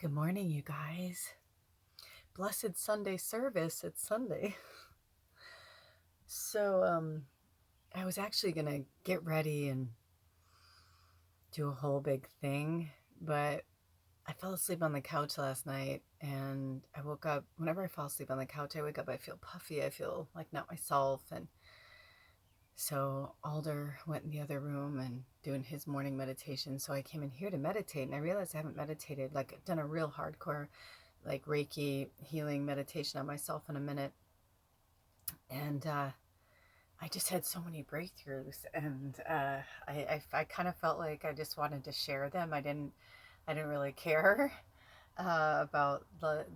Good morning, you guys. Blessed Sunday service. It's Sunday. So, I was actually going to get ready and do a whole big thing, but I fell asleep on the couch last night and I woke up. Whenever I fall asleep on the couch, I wake up, I feel puffy. I feel like not myself. And so Alder went in the other room and doing his morning meditation. So I came in here to meditate and I realized I haven't meditated, like done a real hardcore like Reiki healing meditation on myself in a minute. And I just had so many breakthroughs, and I kind of felt like I just wanted to share them. I didn't really care about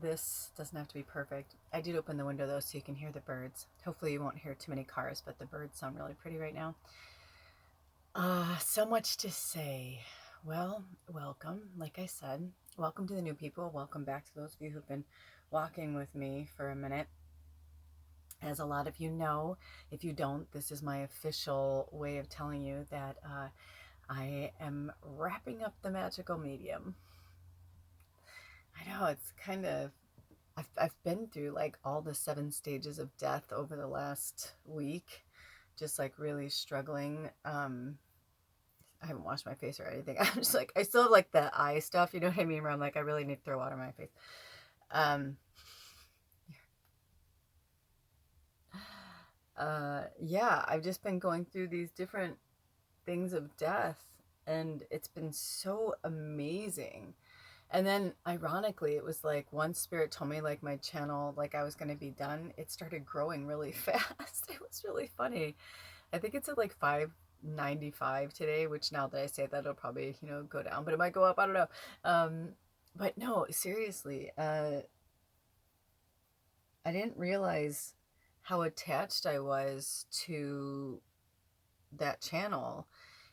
this. Doesn't have to be perfect. I did open the window though, so you can hear the birds. Hopefully, you won't hear too many cars, but the birds sound really pretty right now. So much to say. Well, welcome. Like I said, welcome to the new people. Welcome back to those of you who've been walking with me for a minute. As a lot of you know, if you don't, this is my official way of telling you that I am wrapping up the magical medium. I know it's kind of, I've been through like all the 7 stages of death over the last week, just like really struggling. I haven't washed my face or anything. I'm just like, I still have like the eye stuff, you know what I mean? Where I'm like, I really need to throw water on my face. Yeah, I've just been going through these different things of death, and it's been so amazing. And then ironically, it was like once spirit told me like my channel, like I was going to be done, it started growing really fast. It was really funny. I think it's at like 595 today, which now that I say that, it'll probably, go down, but it might go up. I don't know. But no, seriously, I didn't realize how attached I was to that channel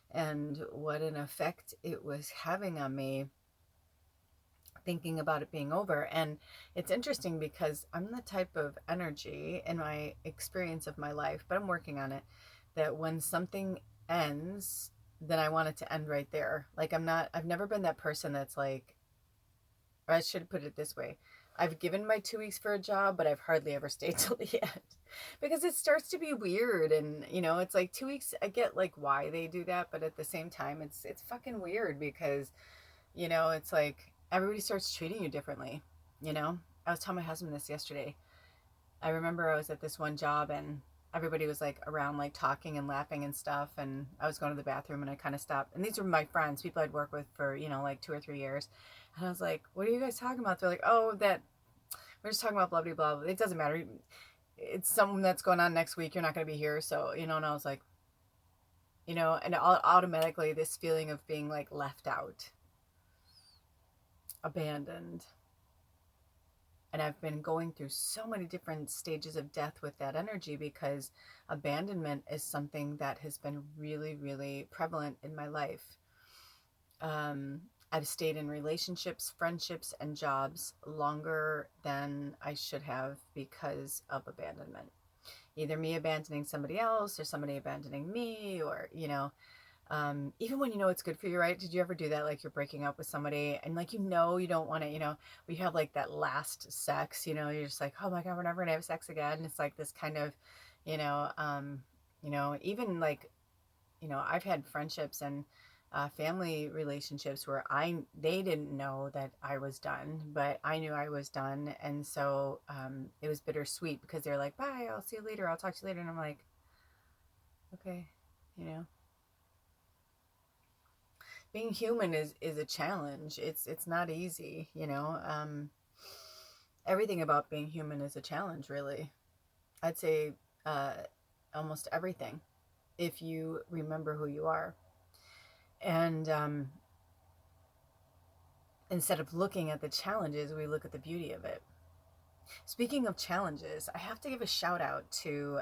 and what an effect it was having on me, thinking about it being over. And it's interesting because I'm the type of energy in my experience of my life, but I'm working on it, that when something ends, then I want it to end right there. Like I've never been that person that's like, or I should put it this way. I've given my 2 weeks for a job, but I've hardly ever stayed till the end because it starts to be weird. And, it's like 2 weeks. I get like why they do that, but at the same time, it's fucking weird because, it's like everybody starts treating you differently. I was telling my husband this yesterday. I remember I was at this one job and everybody was like around, like talking and laughing and stuff. And I was going to the bathroom and I kind of stopped. And these were my friends, people I'd worked with for, like 2 or 3 years. And I was like, what are you guys talking about? They're like, oh, that we're just talking about blah, blah, blah. It doesn't matter. It's something that's going on next week. You're not going to be here. So, and I was like, and automatically this feeling of being like left out, abandoned. And I've been going through so many different stages of death with that energy because abandonment is something that has been really, really prevalent in my life. I've stayed in relationships, friendships, and jobs longer than I should have because of abandonment. Either me abandoning somebody else or somebody abandoning me, or, even when it's good for you, right? Did you ever do that? Like you're breaking up with somebody and like, you don't want to, we have like that last sex, you're just like, oh my God, we're never gonna have sex again. And it's like this kind of, you know, even like, I've had friendships and family relationships where they didn't know that I was done, but I knew I was done. And so it was bittersweet because they're like, bye, I'll see you later. I'll talk to you later. And I'm like, okay, you know, being human is a challenge. It's not easy, everything about being human is a challenge, really. I'd say uh, almost everything, if you remember who you are. And instead of looking at the challenges, we look at the beauty of it. Speaking of challenges, I have to give a shout out to,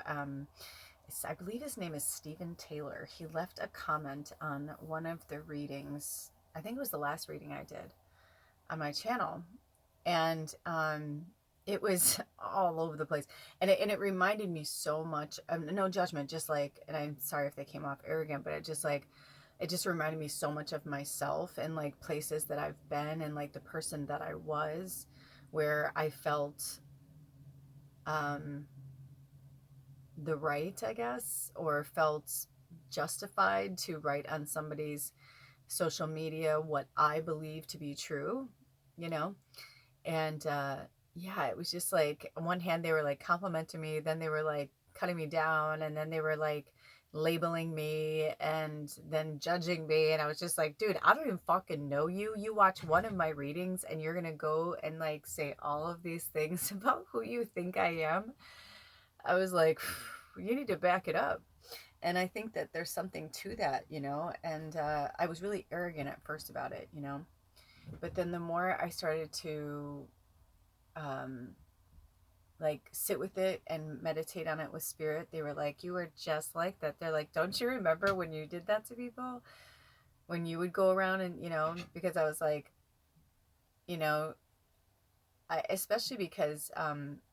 I believe his name is Stephen Taylor. He left a comment on one of the readings. I think it was the last reading I did on my channel. And it was all over the place. And it reminded me so much, no judgment, just like, and I'm sorry if they came off arrogant, but it just like, it just reminded me so much of myself and like places that I've been and like the person that I was, where I felt um, the right, I guess, or felt justified to write on somebody's social media what I believe to be true, you know? And yeah, it was just like, on one hand, they were like complimenting me, then they were like cutting me down, and then they were like labeling me and then judging me. And I was just like, dude, I don't even fucking know you. You watch one of my readings and you're gonna go and like say all of these things about who you think I am. I was like, you need to back it up. And I think that there's something to that, you know. And I was really arrogant at first about it, you know. But then the more I started to um, like sit with it and meditate on it with spirit, they were like, you were just like that. They're like, don't you remember when you did that to people, when you would go around and, you know, because I was like, you know, especially because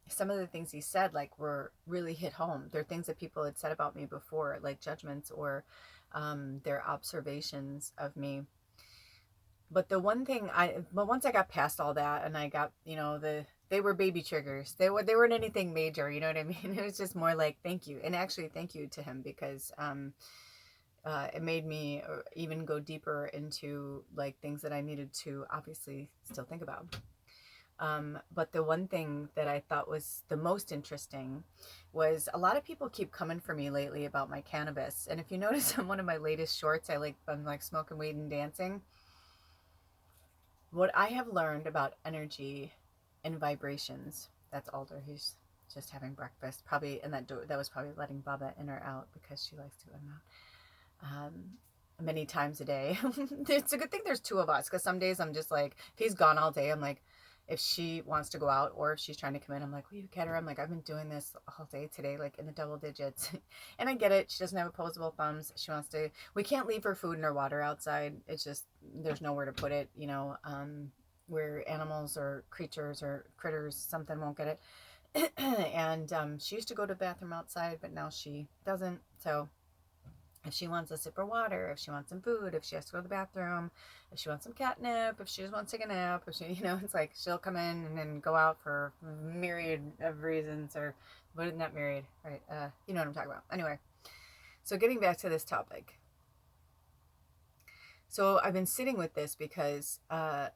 some of the things he said like were really hit home. They're things that people had said about me before, like judgments or their observations of me. But the one thing but once I got past all that and I got, you know, they were baby triggers. They weren't anything major, you know what I mean? It was just more like thank you. And actually thank you to him because it made me even go deeper into like things that I needed to obviously still think about. But the one thing that I thought was the most interesting was a lot of people keep coming for me lately about my cannabis. And if you notice on one of my latest shorts, I'm like smoking weed and dancing. What I have learned about energy and vibrations, that's Alder. He's just having breakfast. Probably, and that was probably letting Baba in or out because she likes to in and out many times a day. It's a good thing there's two of us because some days I'm just like, if he's gone all day, I'm like, if she wants to go out or if she's trying to come in, I'm like, will you get her? I'm like, I've been doing this all day today, like in the double digits. And I get it. She doesn't have opposable thumbs. She wants to, we can't leave her food and her water outside. It's just, there's nowhere to put it, you know, where animals or creatures or critters, something won't get it. And she used to go to the bathroom outside, but now she doesn't. So if she wants a sip of water, if she wants some food, if she has to go to the bathroom, if she wants some catnip, if she just wants to take a nap, if she, you know, it's like she'll come in and then go out for myriad of reasons, or what isn't that myriad, right? You know what I'm talking about. Anyway, so getting back to this topic. So I've been sitting with this because I'm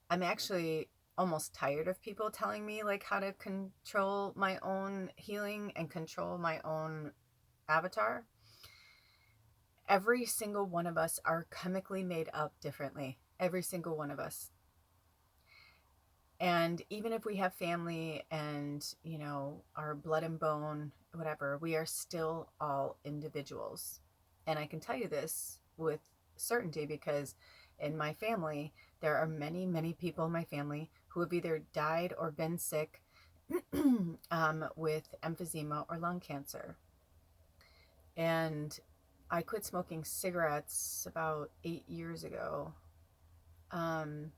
actually almost tired of people telling me like how to control my own healing and control my own avatar. Every single one of us are chemically made up differently. Every single one of us. And even if we have family and, you know, our blood and bone, whatever, we are still all individuals. And I can tell you this with certainty because in my family, there are many, many people in my family who have either died or been sick with emphysema or lung cancer. And I quit smoking cigarettes about 8 years ago. Um,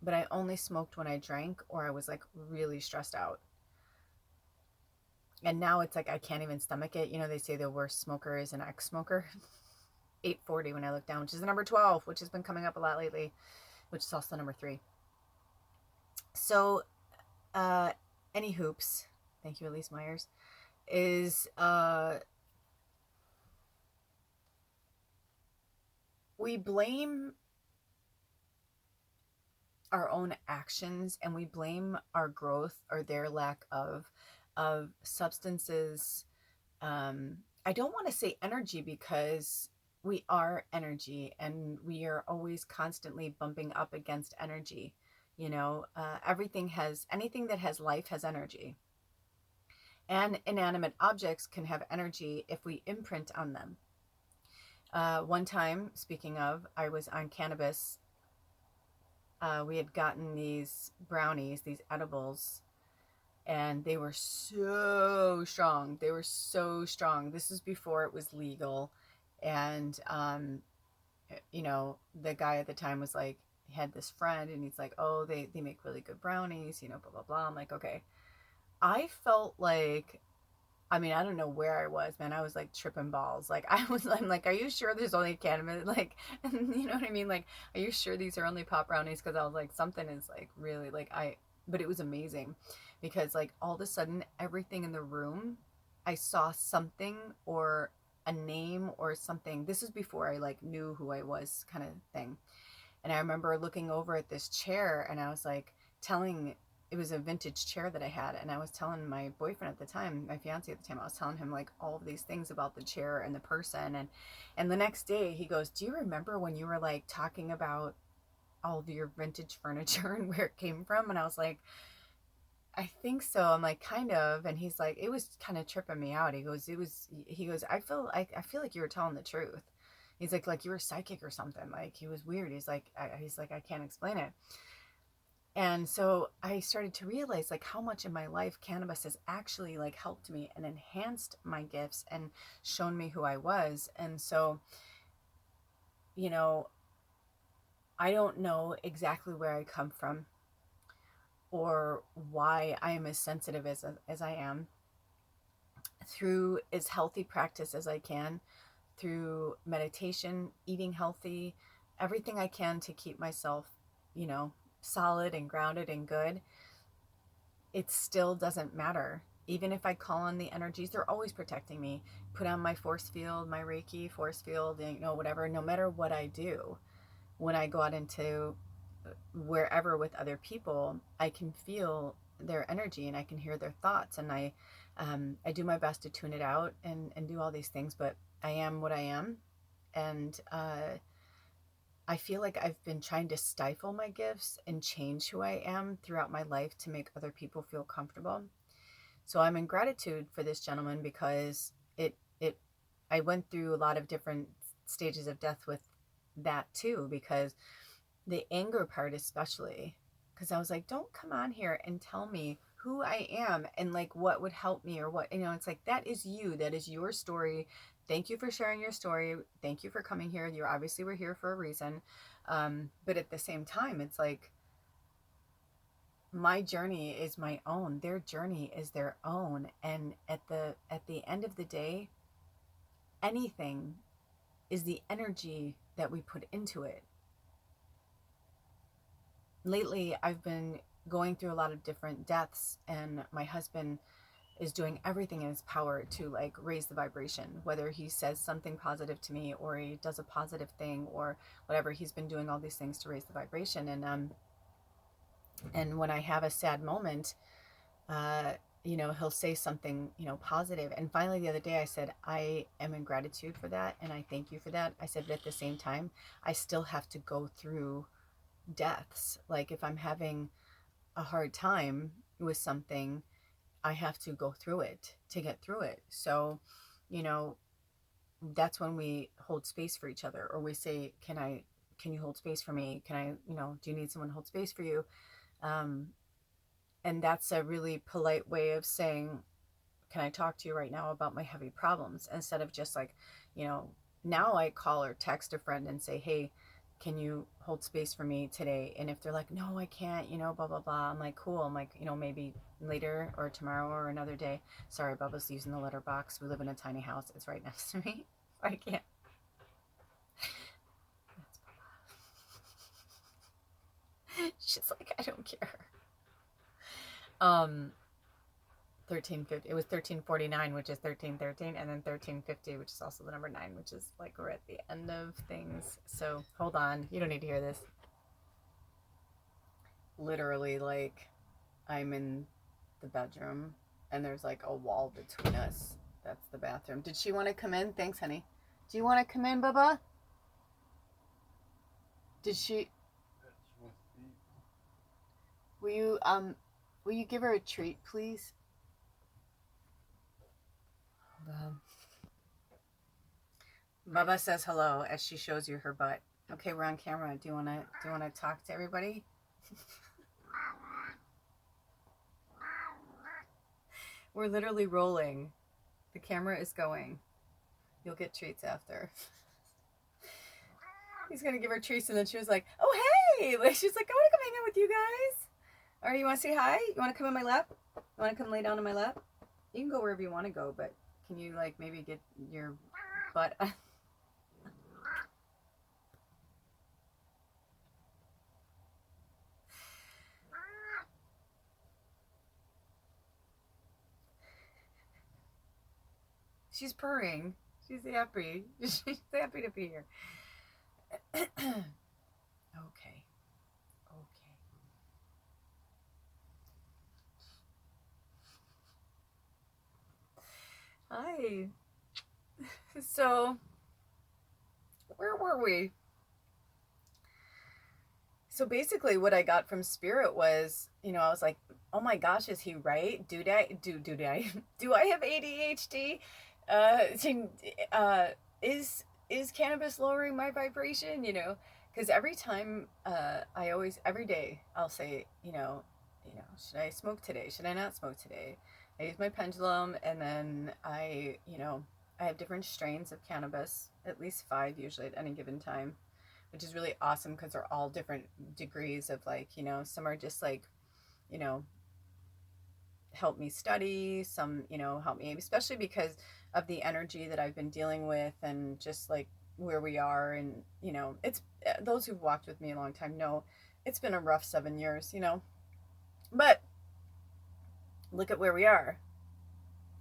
but I only smoked when I drank or I was like really stressed out. And now it's like I can't even stomach it. You know, they say the worst smoker is an ex-smoker. 840 when I look down, which is the number 12, which has been coming up a lot lately, which is also number 3. So, any hoops, thank you, Elise Myers, is we blame our own actions and we blame our growth or their lack of substances. I don't want to say energy because we are energy and we are always constantly bumping up against energy. You know, anything that has life has energy. And inanimate objects can have energy if we imprint on them. One time, speaking of, I was on cannabis. We had gotten these brownies, these edibles, and they were so strong. They were so strong. This is before it was legal. And, you know, the guy at the time was like, he had this friend and he's like, oh, they make really good brownies, you know, blah, blah, blah. I'm like, okay. I felt like I mean, I don't know where I was, man. I was like tripping balls. Like I'm like, are you sure there's only cannabis? Like, you know what I mean? Like, are you sure these are only pop brownies? Because I was like, something is like really like but it was amazing because like all of a sudden everything in the room, I saw something or a name or something. This is before I like knew who I was, kind of thing. And I remember looking over at this chair and I was like telling, it was a vintage chair that I had. And I was telling my boyfriend at the time, my fiance at the time, I was telling him like all of these things about the chair and the person. And the next day he goes, do you remember when you were like talking about all of your vintage furniture and where it came from? And I was like, I think so. I'm like, kind of. And he's like, it was kind of tripping me out. He goes, I feel like you were telling the truth. He's like you were psychic or something. Like he was weird. He's like, I can't explain it. And so I started to realize like how much in my life cannabis has actually like helped me and enhanced my gifts and shown me who I was. And so, you know, I don't know exactly where I come from or why I am as sensitive as I am. Through as healthy practice as I can, through meditation, eating healthy, everything I can to keep myself, you know, solid and grounded and good, it still doesn't matter. Even if I call on the energies, they're always protecting me. Put on my force field, my Reiki force field, and, you know, whatever, no matter what I do, when I go out into wherever with other people, I can feel their energy and I can hear their thoughts, and I do my best to tune it out and do all these things, but I am what I am, and I feel like I've been trying to stifle my gifts and change who I am throughout my life to make other people feel comfortable. So I'm in gratitude for this gentleman because it I went through a lot of different stages of death with that too, because the anger part especially, because I was like, don't come on here and tell me who I am and like what would help me or what, you know, it's like, that is you, that is your story. Thank you for sharing your story. Thank you for coming here. You obviously were here for a reason. But at the same time, it's like, my journey is my own, their journey is their own, and at the end of the day, anything is the energy that we put into it. Lately I've been going through a lot of different deaths, and my husband is doing everything in his power to like raise the vibration, whether he says something positive to me or he does a positive thing or whatever. He's been doing all these things to raise the vibration, and when I have a sad moment, uh you know, he'll say something, you know, positive. And finally the other day I said, I am in gratitude for that and I thank you for that. I said, but at the same time, I still have to go through deaths. Like if I'm having a hard time with something, I have to go through it to get through it. So, you know, that's when we hold space for each other, or we say, can you hold space for me? Can I, you know, do you need someone to hold space for you? Um, and that's a really polite way of saying, can I talk to you right now about my heavy problems? Instead of just like, you know, now I call or text a friend and say, hey, can you hold space for me today? And if they're like, no, I can't, you know, blah, blah, blah. I'm like, cool. I'm like, you know, maybe later or tomorrow or another day. Sorry, Bubba's using the letterbox. We live in a tiny house. It's right next to me. I can't. She's like, I don't care. 1350, it was 1349, which is 1313, and then 1350, which is also the number 9, which is like we're at the end of things. So hold on, you don't need to hear this. Literally, like, I'm in the bedroom and there's like a wall between us. That's the bathroom. Did she want to come in? Thanks, honey. Do you want to come in, Bubba? Did she? Will you give her a treat, please? Bubba says hello as she shows you her butt. Okay, we're on camera. Do you wanna talk to everybody? We're literally rolling. The camera is going. You'll get treats after. He's gonna give her treats, and then she was like, "Oh hey!" Like she's like, "I want to come hang out with you guys." All right, you want to say hi? You want to come in my lap? You want to come lay down in my lap? You can go wherever you want to go, but can you like maybe get your butt? She's purring. She's happy. She's happy to be here. Okay. Okay. Hi. So, where were we? So basically what I got from spirit was, I was like, oh my gosh, is he right? Do I have ADHD? To, is cannabis lowering my vibration? Because every time, every day I'll say, should I smoke today? Should I not smoke today? I use my pendulum, and then I have different strains of cannabis, at least 5 usually at any given time, which is really awesome because they're all different degrees of, like, some are just like, you know, help me study, some, help me, especially because of the energy that I've been dealing with, and just like where we are. And, it's, those who've walked with me a long time know it's been a rough 7 years, but look at where we are.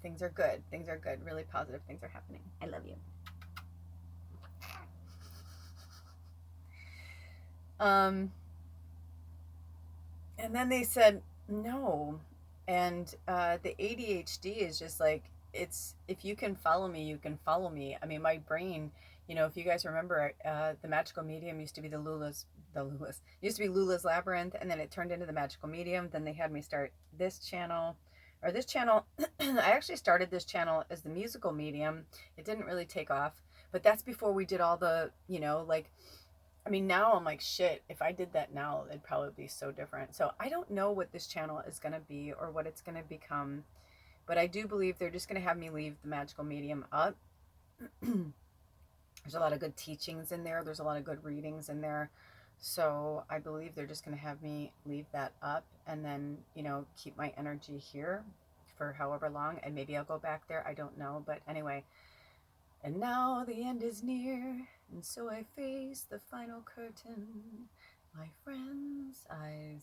Things are good. Things are good. Really positive things are happening. I love you. And then they said no. And the ADHD is just like, it's, if you can follow me, you can follow me. I mean, my brain, if you guys remember, the magical medium used to be the Lula's used to be Lula's Labyrinth, and then it turned into the magical medium. Then they had me start this channel, or this channel. I actually started this channel as the musical medium. It didn't really take off, but that's before we did all the, like, I mean, now I'm like, shit, if I did that now, it'd probably be so different. So I don't know what this channel is going to be or what it's going to become, but I do believe they're just going to have me leave the magical medium up. There's a lot of good teachings in there. There's a lot of good readings in there. So I believe they're just going to have me leave that up, and then, keep my energy here for however long. And maybe I'll go back there. I don't know. But anyway, and now the end is near, and so I face the final curtain. My friends,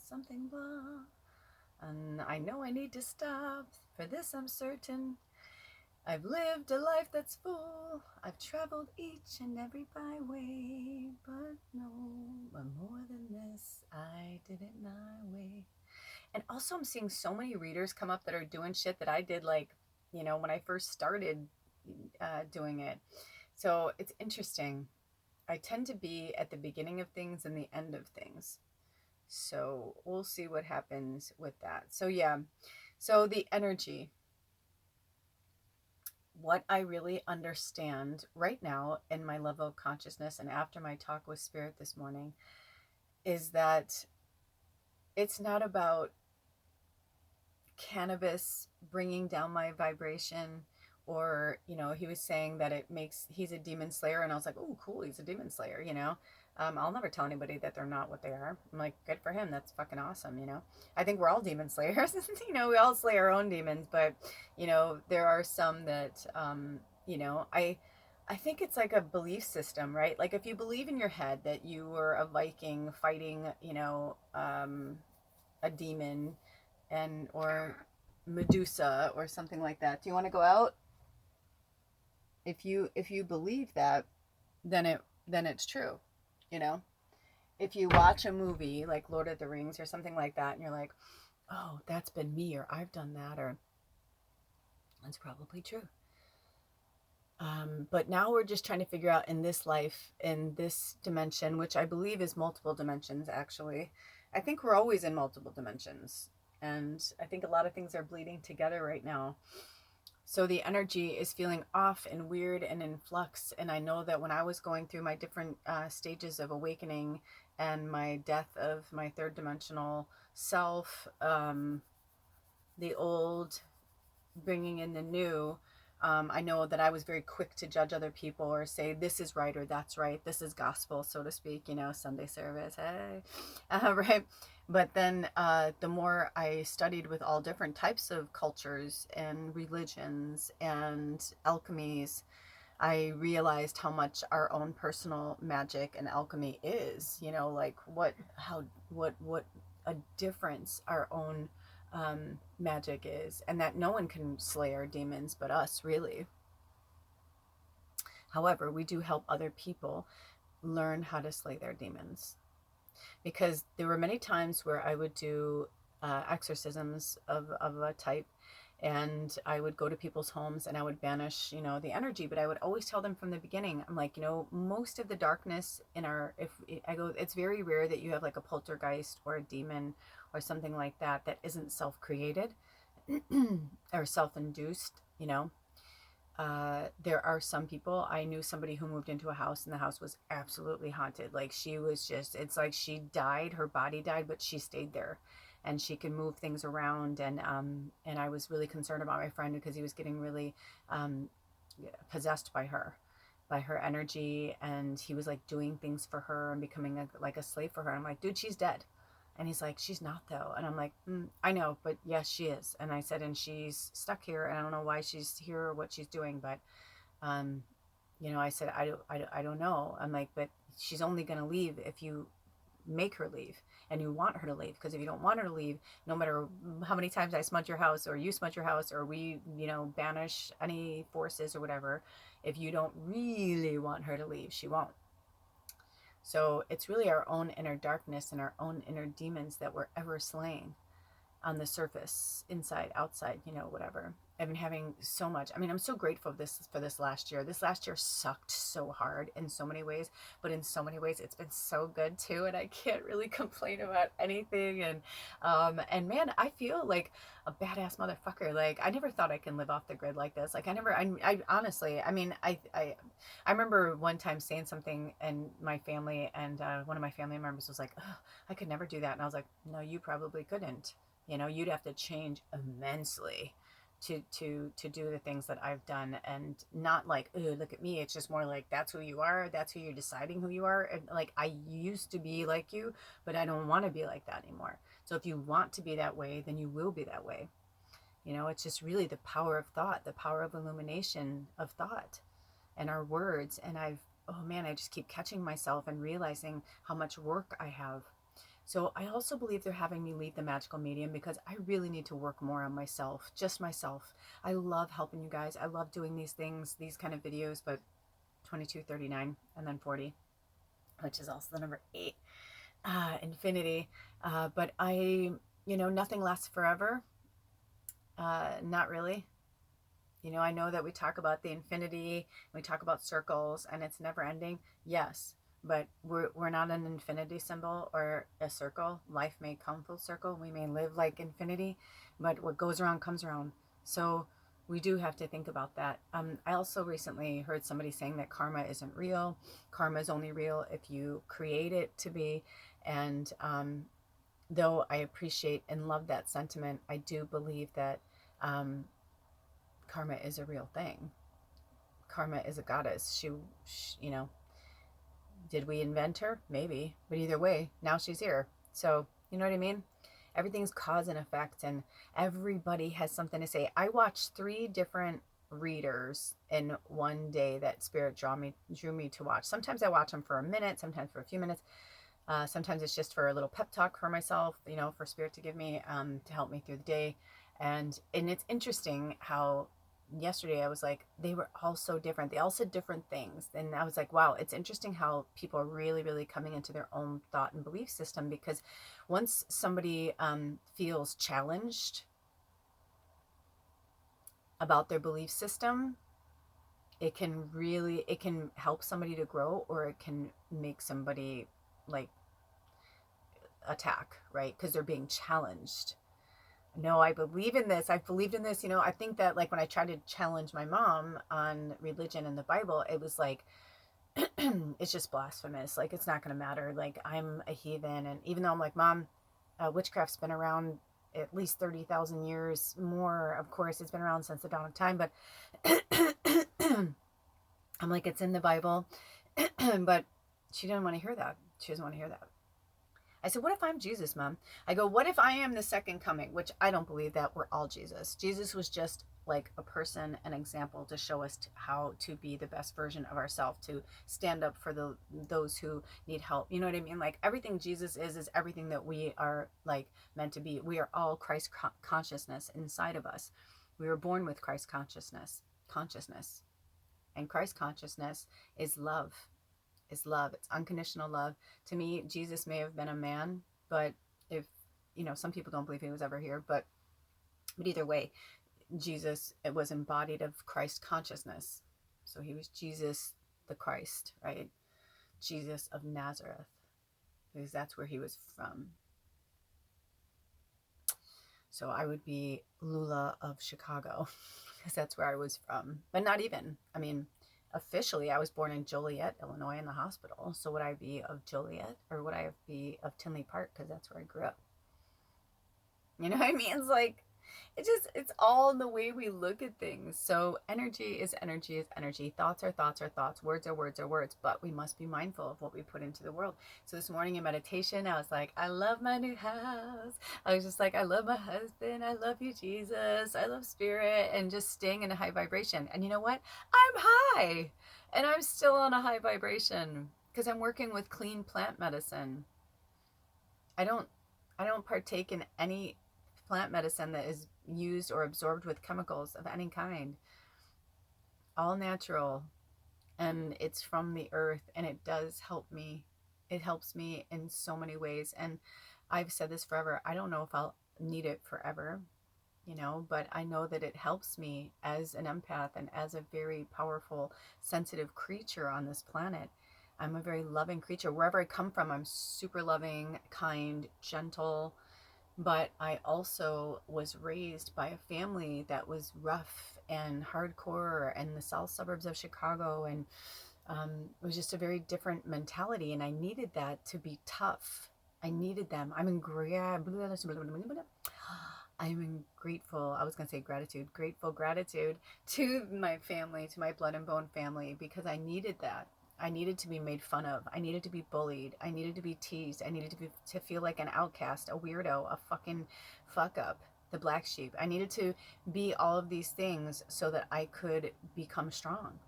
something blah, and I know I need to stop. For this I'm certain, I've lived a life that's full. I've traveled each and every byway, but no, but more than this, I did it my way. And also, I'm seeing so many readers come up that are doing shit that I did, like, when I first started doing it. So it's interesting. I tend to be at the beginning of things and the end of things. So we'll see what happens with that. So yeah, so the energy, what I really understand right now in my level of consciousness, and after my talk with Spirit this morning, is that it's not about cannabis bringing down my vibration, or, he was saying that he's a demon slayer, and I was like, oh cool, he's a demon slayer. I'll never tell anybody that they're not what they are. I'm like, good for him, that's fucking awesome. I think we're all demon slayers. We all slay our own demons, but there are some that I think it's like a belief system, right? Like, if you believe in your head that you were a Viking fighting, a demon, and or Medusa or something like that. Do you want to go out? If you believe that, then it's true. You know, if you watch a movie like Lord of the Rings or something like that, and you're like, oh, that's been me, or I've done that, or that's probably true. But now we're just trying to figure out, in this life, in this dimension, which I believe is multiple dimensions, actually. I think we're always in multiple dimensions. And I think a lot of things are bleeding together right now. So the energy is feeling off and weird and in flux. And I know that when I was going through my different stages of awakening and my death of my third dimensional self, the old bringing in the new, I know that I was very quick to judge other people or say this is right or that's right. This is gospel, so to speak, Sunday service, hey, right? But then the more I studied with all different types of cultures and religions and alchemies, I realized how much our own personal magic and alchemy is, like what a difference our own magic is, and that no one can slay our demons but us, really. However, we do help other people learn how to slay their demons, because there were many times where I would do exorcisms of a type, and I would go to people's homes and I would banish, the energy. But I would always tell them from the beginning, I'm like, most of the darkness in our, if I go, it's very rare that you have like a poltergeist or a demon or something like that that isn't self-created or self-induced, there are some people. I knew somebody who moved into a house and the house was absolutely haunted. Like, she was just, it's like she died, her body died, but she stayed there and she could move things around. And I was really concerned about my friend because he was getting really um, possessed by her energy. And he was like doing things for her and becoming like a slave for her. I'm like, dude, she's dead. And he's like, she's not though. And I'm like, I know, but yes, she is. And I said, and she's stuck here, and I don't know why she's here or what she's doing, but, um, I said, I don't know. I'm like, but she's only going to leave if you make her leave and you want her to leave. Because if you don't want her to leave, no matter how many times I smudge your house or you smudge your house or we, banish any forces or whatever, if you don't really want her to leave, she won't. So it's really our own inner darkness and our own inner demons that we're ever slaying on the surface, inside, outside, whatever. I've been having so much. I mean, I'm so grateful for this last year. This last year sucked so hard in so many ways, but in so many ways it's been so good too. And I can't really complain about anything. And man, I feel like a badass motherfucker. Like, I never thought I can live off the grid like this. Like, I honestly, I mean, I remember one time saying something in my family, and one of my family members was like, oh, I could never do that. And I was like, no, you probably couldn't. You'd have to change immensely to do the things that I've done, and not like, oh, look at me. It's just more like, that's who you are. That's who you're deciding who you are. And like, I used to be like you, but I don't want to be like that anymore. So if you want to be that way, then you will be that way. It's just really the power of thought, the power of illumination of thought and our words. And oh man, I just keep catching myself and realizing how much work I have. So I also believe they're having me leave the magical medium because I really need to work more on myself, just myself. I love helping you guys. I love doing these things, these kind of videos, but 22, 39, and then 40, which is also the number 8, infinity. But nothing lasts forever. Not really. I know that we talk about the infinity, we talk about circles, and it's never ending. Yes, but we're not an infinity symbol or a circle. Life may come full circle. We may live like infinity, but what goes around comes around. So we do have to think about that. I also recently heard somebody saying that karma isn't real. Karma is only real if you create it to be. And though I appreciate and love that sentiment, I do believe that karma is a real thing. Karma is a goddess. She, did we invent her? Maybe. But either way, now she's here. So, you know what I mean? Everything's cause and effect, and everybody has something to say. I watched 3 different readers in one day that Spirit drew me to watch. Sometimes I watch them for a minute, sometimes for a few minutes. Sometimes it's just for a little pep talk for myself, for Spirit to give me, to help me through the day. And it's interesting how yesterday I was like, they were all so different. They all said different things. And I was like, wow, it's interesting how people are really, really coming into their own thought and belief system, because once somebody feels challenged about their belief system, it can help somebody to grow, or it can make somebody like attack, right? Because they're being challenged. No, I believe in this. I've believed in this. I think that, like, when I tried to challenge my mom on religion and the Bible, it was like, it's just blasphemous. Like, it's not going to matter. Like, I'm a heathen. And even though I'm like, Mom, witchcraft's been around at least 30,000 years more. Of course, it's been around since the dawn of time, but I'm like, it's in the Bible. But she didn't want to hear that. She doesn't want to hear that. I said, what if I'm Jesus, Mom? I go, what if I am the second coming? Which I don't believe that we're all Jesus. Jesus was just like a person, an example to show us how to be the best version of ourselves, to stand up for those who need help. You know what I mean? Like everything Jesus is everything that we are like meant to be. We are all Christ consciousness inside of us. We were born with Christ consciousness. And Christ consciousness is love. Is love. It's unconditional love. To me, Jesus may have been a man, but if, some people don't believe he was ever here, but either way, Jesus, it was embodied of Christ consciousness. So he was Jesus the Christ, right? Jesus of Nazareth, because that's where he was from. So I would be Lula of Chicago, because that's where I was from. But not even. I mean, officially, I was born in Joliet, Illinois, in the hospital. So would I be of Joliet, or would I be of Tinley Park, because that's where I grew up? You know what I mean? It's like, it's all in the way we look at things. So energy is energy. Thoughts are thoughts. Words are words. But we must be mindful of what we put into the world. So this morning in meditation, I was like, I love my new house. I was just like, I love my husband. I love you, Jesus. I love spirit. And just staying in a high vibration. And you know what? I'm high. And I'm still on a high vibration because I'm working with clean plant medicine. I don't partake in any plant medicine that is used or absorbed with chemicals of any kind. All natural, and it's from the earth, and it does help me. It helps me in so many ways, and I've said this forever. I don't know if I'll need it forever, but I know that it helps me as an empath and as a very powerful, sensitive creature on this planet. I'm a very loving creature. Wherever I come from, I'm super loving, kind, gentle. But I also was raised by a family that was rough and hardcore in the south suburbs of Chicago. And it was just a very different mentality. And I needed that to be tough. I needed them. I'm grateful. I was going to say gratitude to my family, to my blood and bone family, because I needed that. I needed to be made fun of. I needed to be bullied. I needed to be teased. I needed to feel like an outcast, a weirdo, a fucking fuck up, the black sheep. I needed to be all of these things so that I could become strong,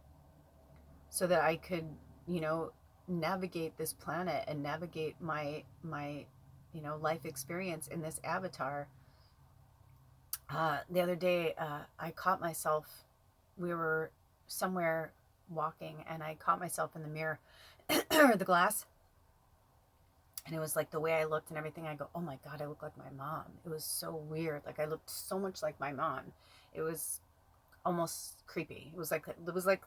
so that I could, navigate this planet and navigate my life experience in this avatar. The other day, I caught myself. We were somewhere walking, and I caught myself in the mirror or the glass, and it was like the way I looked and everything. I go, oh my God, I look like my mom. It was so weird. Like I looked so much like my mom. It was almost creepy. It was like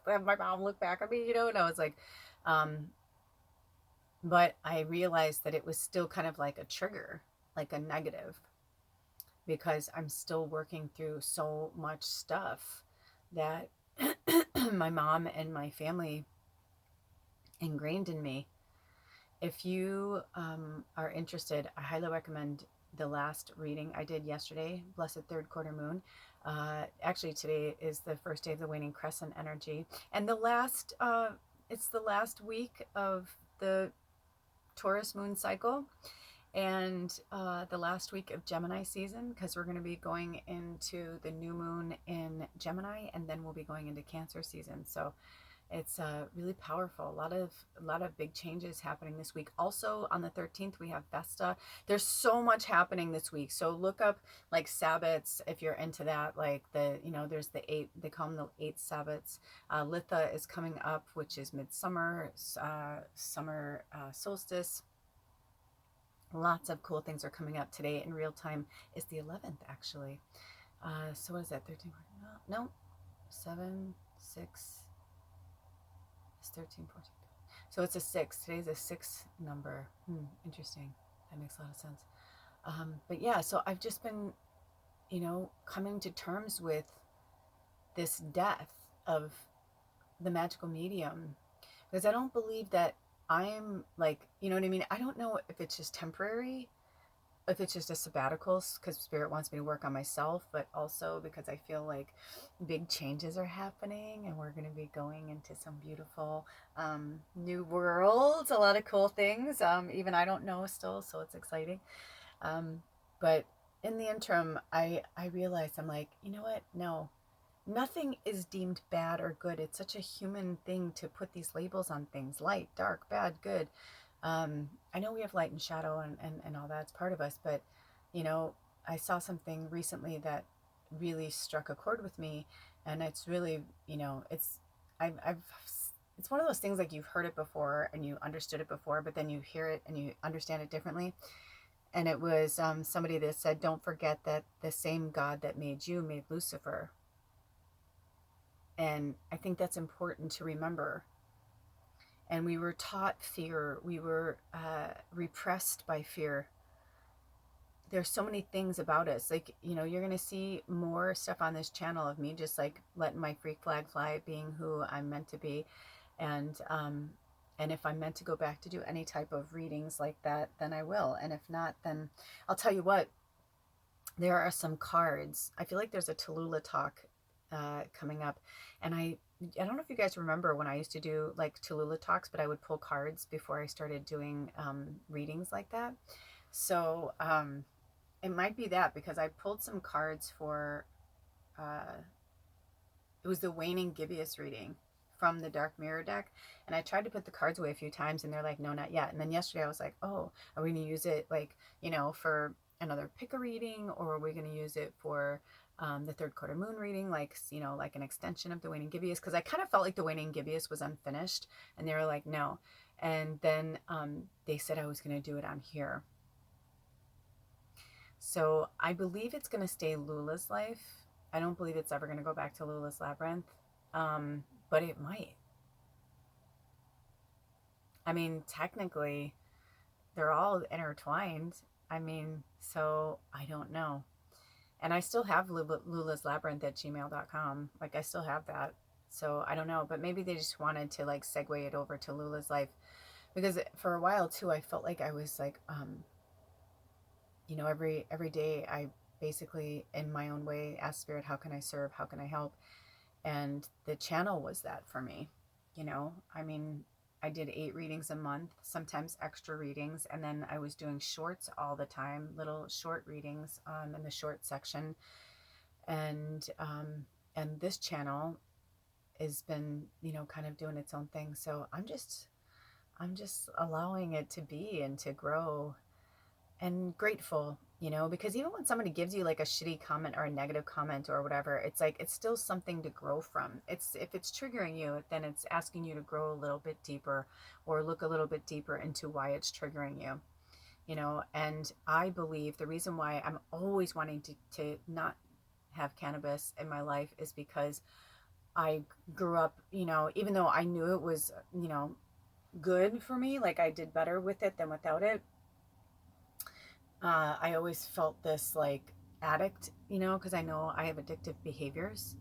my mom looked back at me, and I was like, but I realized that it was still kind of like a trigger, like a negative, because I'm still working through so much stuff that my mom and my family ingrained in me. If you are interested, I highly recommend the last reading I did yesterday, Blessed Third Quarter Moon. Actually, today is the first day of the waning crescent energy. And it's the last week of the Taurus moon cycle, and the last week of Gemini season, because we're going to be going into the new moon in Gemini, and then we'll be going into Cancer season. So it's really powerful. A lot of big changes happening this week. Also on the 13th, we have Vesta. There's so much happening this week. So look up like Sabbats if you're into that. Like there's the 8, they call them the 8 Sabbats. Litha is coming up, which is midsummer, summer solstice. Lots of cool things are coming up. Today in real time is the 11th, actually. So what is that, 13? No, 7, 6, it's 13, 14. So it's a 6. Today's a 6 number. Interesting. That makes a lot of sense. But yeah, so I've just been, coming to terms with this death of the magical medium, because I don't believe that I'm like, you know what I mean? I don't know if it's just temporary if it's just a sabbatical, because Spirit wants me to work on myself, but also because I feel like big changes are happening and we're going to be going into some beautiful new worlds, a lot of cool things. Even I don't know still, so it's exciting. But in the interim, I realized, I'm like, you know what? No, nothing is deemed bad or good. It's such a human thing to put these labels on things: light, dark, bad, good. I know we have light and shadow and all that's part of us, but you know, I saw something recently that really struck a chord with me, and it's really, you know, I've it's one of those things like you've heard it before and you understood it before, but then you hear it and you understand it differently. And it was somebody that said, "Don't forget that the same God that made you made Lucifer." And I think that's important to remember. And we were taught fear. We were repressed by fear. There's so many things about us. Like, you know, you're going to see more stuff on this channel of me just like letting my freak flag fly, being who I'm meant to be. And if I'm meant to go back to do any type of readings like that, then I will. And if not, then I'll tell you what, there are some cards. I feel like there's a Tallulah talk coming up. And I don't know if you guys remember when I used to do like Tallulah talks, but I would pull cards before I started doing readings like that. So it might be that, because I pulled some cards for, it was the Waning Gibeus reading from the Dark Mirror deck. And I tried to put the cards away a few times and they're like, no, not yet. And then yesterday I was like, oh, are we going to use it like, you know, for another pick a reading, or are we going to use it for the third quarter moon reading, like, you know, like an extension of the Waning Gibeus? Because I kind of felt like the Waning Gibeus was unfinished, and they were like, no. And then they said I was going to do it on here. So I believe it's going to stay Lula's life. I don't believe it's ever going to go back to Lula's labyrinth, but it might. I mean, technically, they're all intertwined. I mean, so I don't know. And I still have Lula's labyrinth at gmail.com. Like, I still have that. So I don't know, but maybe they just wanted to like segue it over to Lula's life, because for a while too, I felt like I was like, you know, every day I basically in my own way asked Spirit, how can I serve? How can I help? And the channel was that for me. You know, I mean, I did 8 readings a month, sometimes extra readings. And then I was doing shorts all the time, little short readings in the short section. And this channel has been, you know, kind of doing its own thing. So I'm just allowing it to be and to grow, and grateful, you know, because even when somebody gives you like a shitty comment or a negative comment or whatever, it's like, it's still something to grow from. It's, if it's triggering you, then it's asking you to grow a little bit deeper, or look a little bit deeper into why it's triggering you, you know. And I believe the reason why I'm always wanting to not have cannabis in my life is because I grew up, you know, even though I knew it was, you know, good for me, like I did better with it than without it, I always felt this like addict, you know, because I know I have addictive behaviors.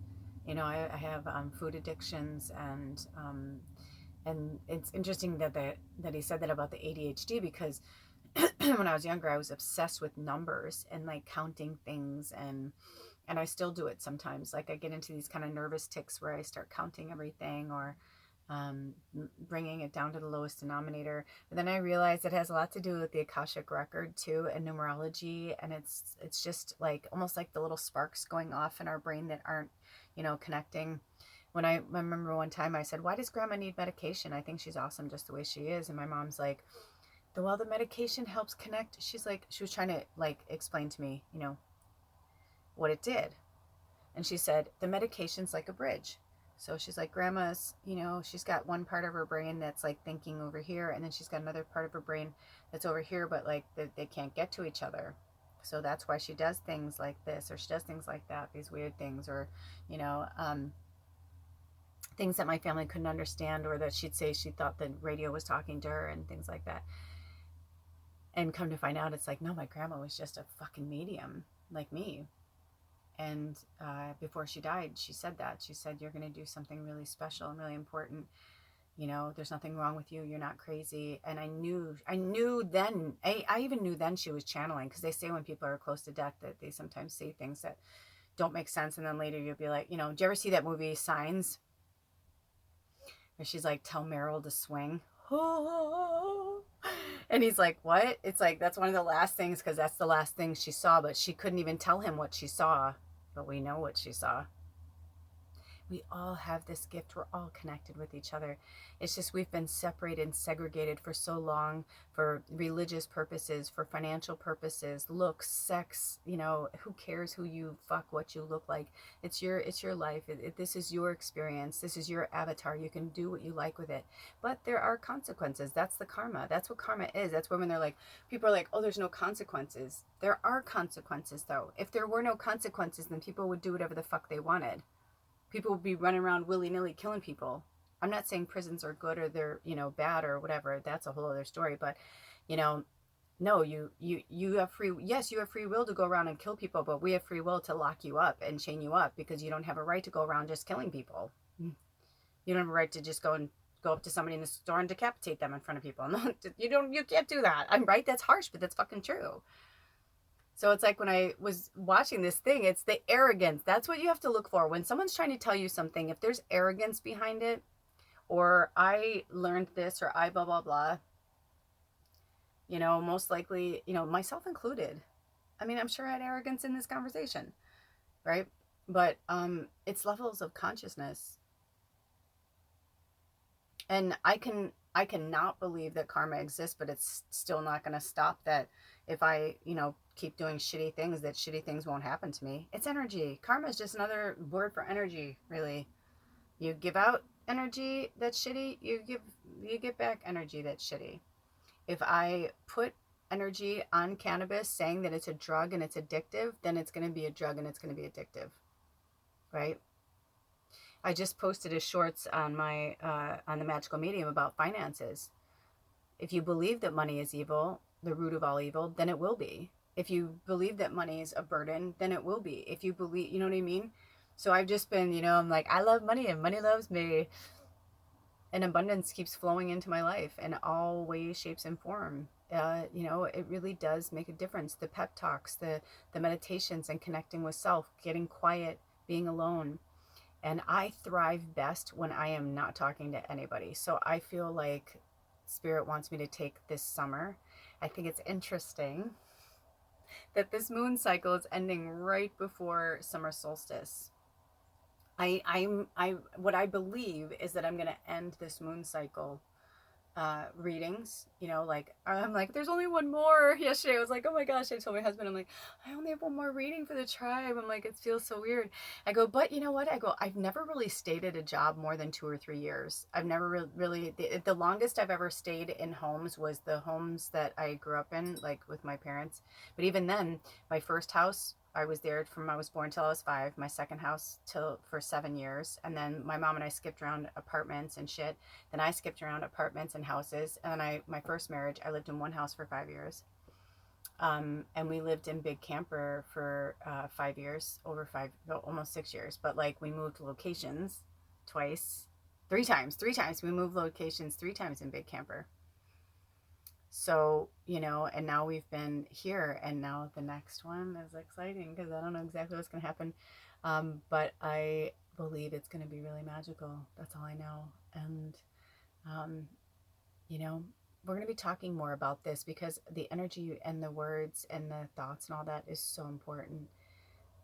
You know, I have food addictions, and it's interesting that that he said that about the ADHD, because when I was younger, I was obsessed with numbers and like counting things, and I still do it sometimes. Like I get into these kind of nervous tics where I start counting everything, or bringing it down to the lowest denominator. But then I realized it has a lot to do with the Akashic record too, and numerology, and it's just like almost like the little sparks going off in our brain that aren't, you know, connecting. When I remember one time I said, "Why does Grandma need medication? I think she's awesome just the way she is." And my mom's like, "Well, the medication helps connect." She's like, she was trying to like explain to me, you know, what it did. And she said, the medication's like a bridge. So she's like, Grandma's, you know, she's got one part of her brain that's like thinking over here, and then she's got another part of her brain that's over here, but like they can't get to each other. So that's why she does things like this, or she does things like that, these weird things, or, you know, things that my family couldn't understand, or that she'd say she thought the radio was talking to her, and things like that. And come to find out, it's like, no, my grandma was just a fucking medium like me. And before she died, she said that. She said, you're going to do something really special and really important. You know, there's nothing wrong with you. You're not crazy. And I knew then, I even knew then she was channeling, because they say when people are close to death that they sometimes say things that don't make sense. And then later you'll be like, you know, do you ever see that movie Signs? Where she's like, tell Meryl to swing. And he's like, what? It's like, that's one of the last things, because that's the last thing she saw, but she couldn't even tell him what she saw. But we know what she saw. We all have this gift. We're all connected with each other. It's just we've been separated and segregated for so long, for religious purposes, for financial purposes, looks, sex, you know, who cares who you fuck, what you look like. It's your life. This is your experience. This is your avatar. You can do what you like with it. But there are consequences. That's the karma. That's what karma is. That's when they're like, people are like, oh, there's no consequences. There are consequences, though. If there were no consequences, then people would do whatever the fuck they wanted. People would be running around willy-nilly killing people. I'm not saying prisons are good or they're, you know, bad or whatever. That's a whole other story. But, you know, no, you have free, yes, you have free will to go around and kill people, but we have free will to lock you up and chain you up, because you don't have a right to go around just killing people. You don't have a right to just go up to somebody in the store and decapitate them in front of people. No, you can't do that. I'm right. That's harsh, but that's fucking true. So it's like when I was watching this thing, it's the arrogance. That's what you have to look for. When someone's trying to tell you something, if there's arrogance behind it, or I learned this, or I blah, blah, blah, you know, most likely, you know, myself included. I mean, I'm sure I had arrogance in this conversation, right? But it's levels of consciousness. And I cannot believe that karma exists, but it's still not going to stop that if I, you know, keep doing shitty things, that shitty things won't happen to me. It's energy. Karma is just another word for energy, really. You give out energy that's shitty, you get back energy that's shitty. If I put energy on cannabis saying that it's a drug and it's addictive, then it's going to be a drug and it's going to be addictive, right? I just posted a shorts on my on the Magical Medium about finances. If you believe that money is evil, the root of all evil, then it will be. If you believe that money is a burden, then it will be. If you believe, you know what I mean? So I've just been, you know, I'm like, I love money and money loves me. And abundance keeps flowing into my life in all ways, shapes, and form. You know, it really does make a difference. The pep talks, the meditations, and connecting with self, getting quiet, being alone. And I thrive best when I am not talking to anybody. So I feel like Spirit wants me to take this summer. I think it's interesting that this moon cycle is ending right before summer solstice. What I believe is that I'm going to end this moon cycle readings, you know, like I'm like, there's only one more. Yesterday I was like, oh my gosh, I told my husband, I'm like, I only have one more reading for the tribe. I'm like, it feels so weird. I go, but you know what, I go, I've never really stayed at a job more than 2 or 3 years. I've never really the longest I've ever stayed in homes was the homes that I grew up in, like with my parents. But even then, my first house, I was there from I was born till I was 5. My second house till for 7 years, and then my mom and I skipped around apartments and shit. Then I skipped around apartments and houses. And then my first marriage, I lived in one house for 5 years. And we lived in Big Camper for 5 years, almost 6 years. But like we moved locations twice, 3 times. We moved locations 3 times in Big Camper. So, you know, and now we've been here, and now the next one is exciting because I don't know exactly what's going to happen. But I believe it's going to be really magical. That's all I know. And you know, we're going to be talking more about this because the energy and the words and the thoughts and all that is so important,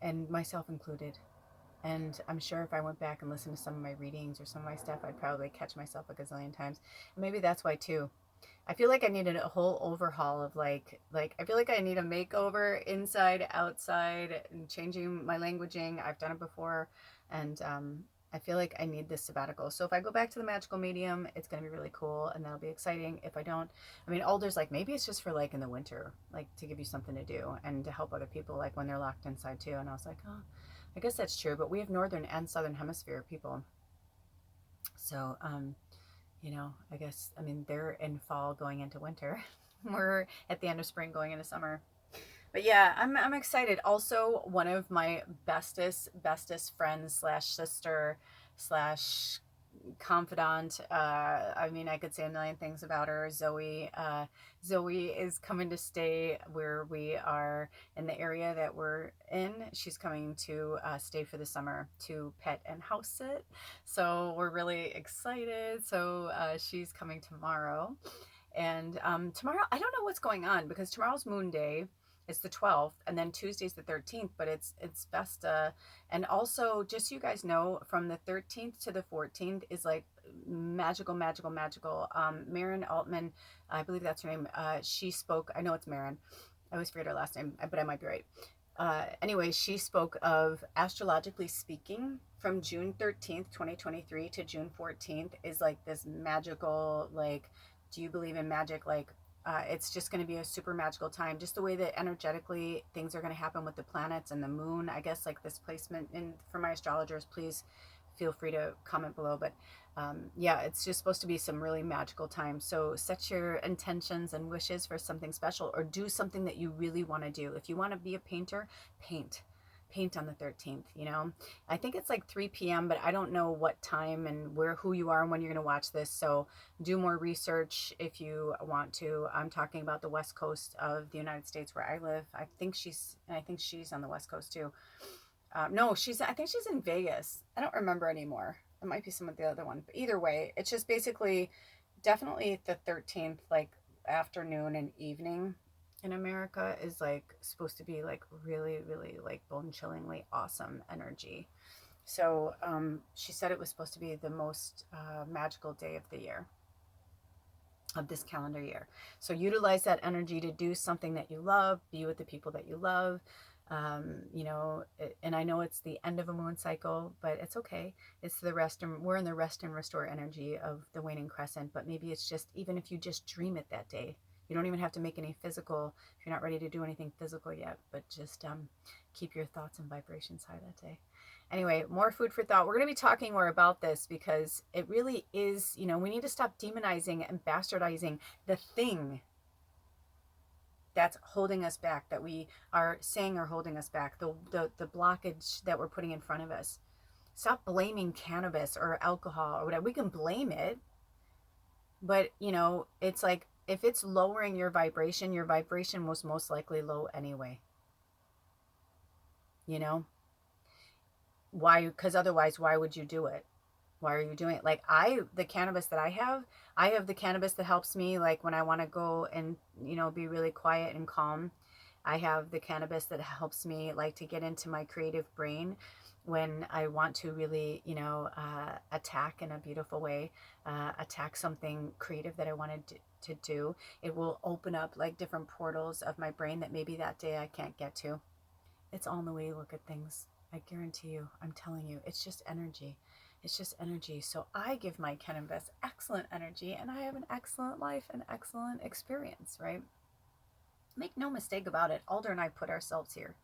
and myself included. And I'm sure if I went back and listened to some of my readings or some of my stuff, I'd probably catch myself a gazillion times. And maybe that's why too. I feel like I needed a whole overhaul of like I feel like I need a makeover inside, outside, and changing my languaging. I've done it before, and I feel like I need this sabbatical. So if I go back to the Magical Medium, it's going to be really cool, and that'll be exciting. If I don't, I mean, Alder's like, maybe it's just for like in the winter, like to give you something to do and to help other people like when they're locked inside too. And I was like, oh, I guess that's true. But we have Northern and Southern Hemisphere people. So, you know, I guess, I mean, they're in fall going into winter. We're at the end of spring going into summer. But yeah, I'm excited. Also, one of my bestest friends slash sister slash confidant. I mean, I could say a million things about her. Zoe. Zoe is coming to stay where we are in the area that we're in. She's coming to stay for the summer to pet and house sit. So we're really excited. So she's coming tomorrow. And tomorrow, I don't know what's going on because tomorrow's Moon Day. It's the 12th, and then Tuesday's the 13th, but it's Vesta. And also, just so you guys know, from the 13th to the 14th is like magical, magical, magical. Marin Altman, I believe that's her name. She spoke, I know it's Marin. I always forget her last name, but I might be right. Anyway, she spoke of astrologically speaking from June 13th, 2023 to June 14th is like this magical, like, do you believe in magic? Like, it's just going to be a super magical time. Just the way that energetically things are going to happen with the planets and the moon. I guess like this placement. And for my astrologers, please feel free to comment below. But yeah, it's just supposed to be some really magical time. So set your intentions and wishes for something special, or do something that you really want to do. If you want to be a painter, paint on the 13th. You know, I think it's like 3 p.m., but I don't know what time and who you are and when you're going to watch this. So do more research if you want to. I'm talking about the west coast of the United States where I live. I think she's on the west coast too. No, I think she's in Vegas. I don't remember anymore. It might be some of the other one, but either way, it's just basically definitely the 13th, like afternoon and evening in America is like supposed to be like really, really like bone chillingly awesome energy. So she said it was supposed to be the most magical day of the year, of this calendar year. So utilize that energy to do something that you love, be with the people that you love. You know, and I know it's the end of a moon cycle, but it's okay. It's the rest, and we're in the rest and restore energy of the waning crescent. But maybe it's just, even if you just dream it that day, you don't even have to make any physical, if you're not ready to do anything physical yet, but just keep your thoughts and vibrations high that day. Anyway, more food for thought. We're going to be talking more about this because it really is, you know, we need to stop demonizing and bastardizing the thing that's holding us back, that we are saying are holding us back, the blockage that we're putting in front of us. Stop blaming cannabis or alcohol or whatever. We can blame it, but you know, it's like if it's lowering your vibration was most likely low anyway. You know? Why? Because otherwise, why would you do it? Why are you doing it? Like the cannabis that I have the cannabis that helps me like when I want to go and, you know, be really quiet and calm. I have the cannabis that helps me like to get into my creative brain when I want to really, you know, attack in a beautiful way, attack something creative that I wanted to do. It will open up like different portals of my brain that maybe that day I can't get to. It's all in the way you look at things. I guarantee you, I'm telling you, it's just energy. It's just energy. So I give my cannabis excellent energy and I have an excellent life and excellent experience, right? Make no mistake about it. Alder and I put ourselves here.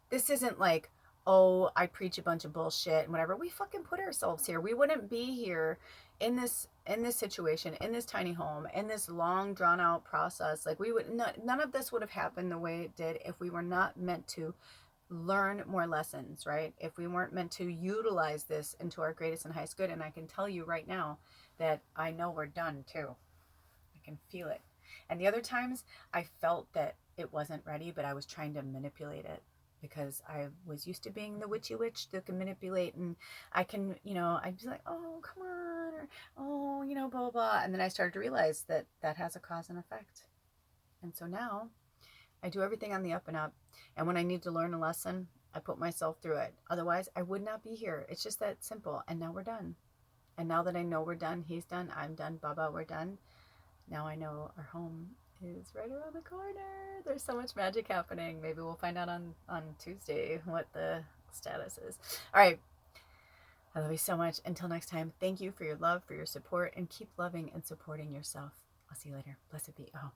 This isn't like, oh, I preach a bunch of bullshit and whatever. We fucking put ourselves here. We wouldn't be here in this situation, in this tiny home, in this long drawn out process. Like none of this would have happened the way it did if we were not meant to learn more lessons, right? If we weren't meant to utilize this into our greatest and highest good. And I can tell you right now that I know we're done too. I can feel it. And the other times I felt that it wasn't ready, but I was trying to manipulate it because I was used to being the witchy witch that can manipulate, and I can, you know, I'd be like, oh, come on, or oh, you know, blah, blah, blah. And then I started to realize that that has a cause and effect. And so now I do everything on the up and up. And when I need to learn a lesson, I put myself through it. Otherwise, I would not be here. It's just that simple. And now we're done. And now that I know we're done, he's done, I'm done, Baba, we're done. Now I know our home is right around the corner. There's so much magic happening. Maybe we'll find out on Tuesday what the status is. All right. I love you so much. Until next time, thank you for your love, for your support, and keep loving and supporting yourself. I'll see you later. Blessed be. Oh.